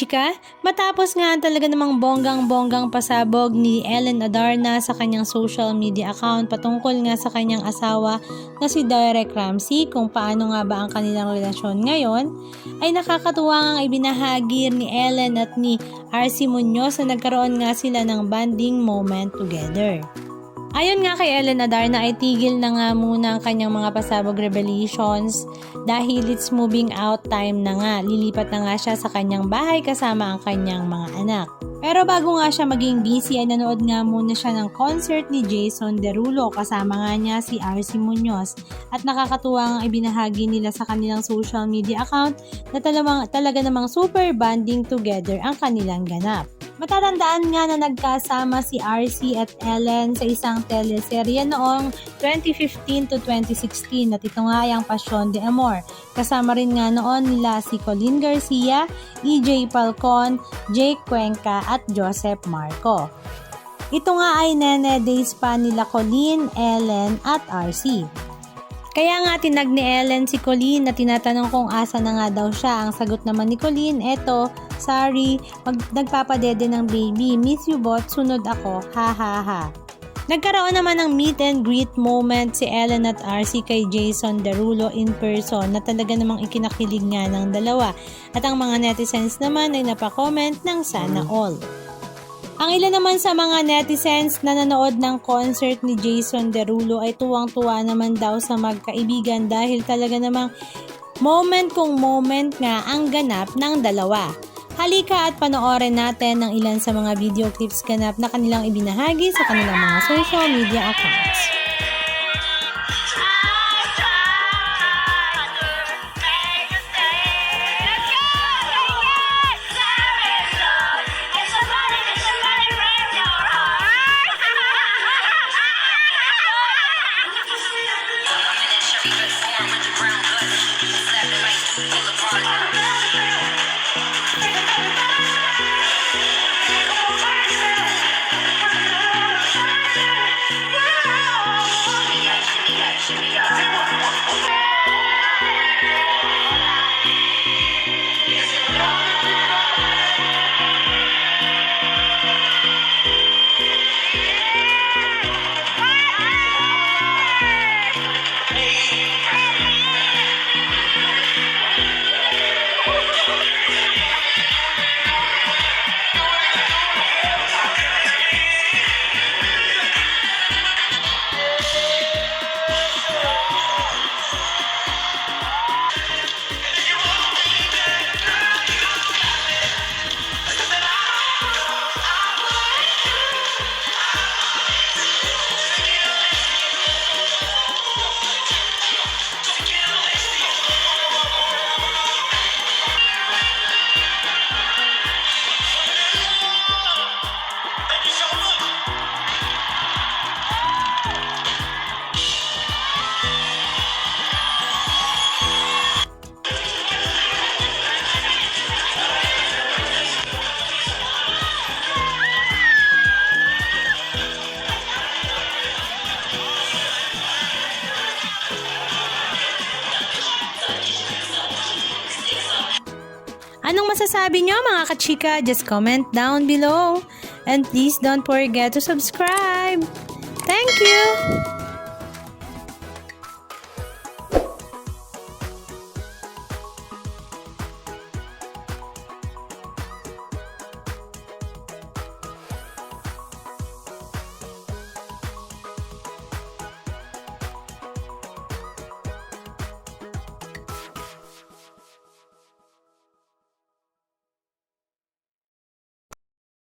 kachika, matapos nga talaga namang bonggang-bonggang pasabog ni Ellen Adarna sa kanyang social media account patungkol nga sa kanyang asawa na si Derek Ramsey kung paano nga ba ang kanilang relasyon ngayon, ay nakakatuwa nga ibinahagi ni Ellen at ni RC Munoz na nagkaroon nga sila ng bonding moment together. Ayon nga kay Ellen Adarna ay tigil na nga muna ang kanyang mga pasabog revelations dahil it's moving out time na nga. Lilipat na nga siya sa kanyang bahay kasama ang kanyang mga anak. Pero bago nga siya maging busy ay nanood nga muna siya ng concert ni Jason Derulo kasama nga niya si RC Munoz at nakakatuwa ang ibinahagi nila sa kanilang social media account na talaga namang super bonding together ang kanilang ganap. Matatandaan nga na nagkasama si RC at Ellen sa isang teleserye noong 2015 to 2016 at ito nga ay ang Passion de Amor. Kasama rin nga noon nila si Colleen Garcia, EJ Falcon, Jake Cuenca at Joseph Marco. Ito nga ay nene days pa nila Colleen, Ellen at RC. Kaya nga tinag ni Ellen si Colleen na tinatanong kung asa na nga daw siya. Ang sagot naman ni Colleen, eto, sorry, nagpapadede ng baby, miss you bot, sunod ako, ha ha ha. Nagkaroon naman ng meet and greet moment si Ellen at RC kay Jason Derulo in person na talaga namang ikinakilig nga ng dalawa. At ang mga netizens naman ay napakomment ng sana all. Ang ilan naman sa mga netizens na nanood ng concert ni Jason Derulo ay tuwang-tuwa naman daw sa magkaibigan dahil talaga namang moment kung moment nga ang ganap ng dalawa. Halika at panoorin natin ang ilan sa mga video clips ganap na kanilang ibinahagi sa kanilang mga social media accounts. Anong masasabi nyo mga kachika? Just comment down below. And please don't forget to subscribe. Thank you!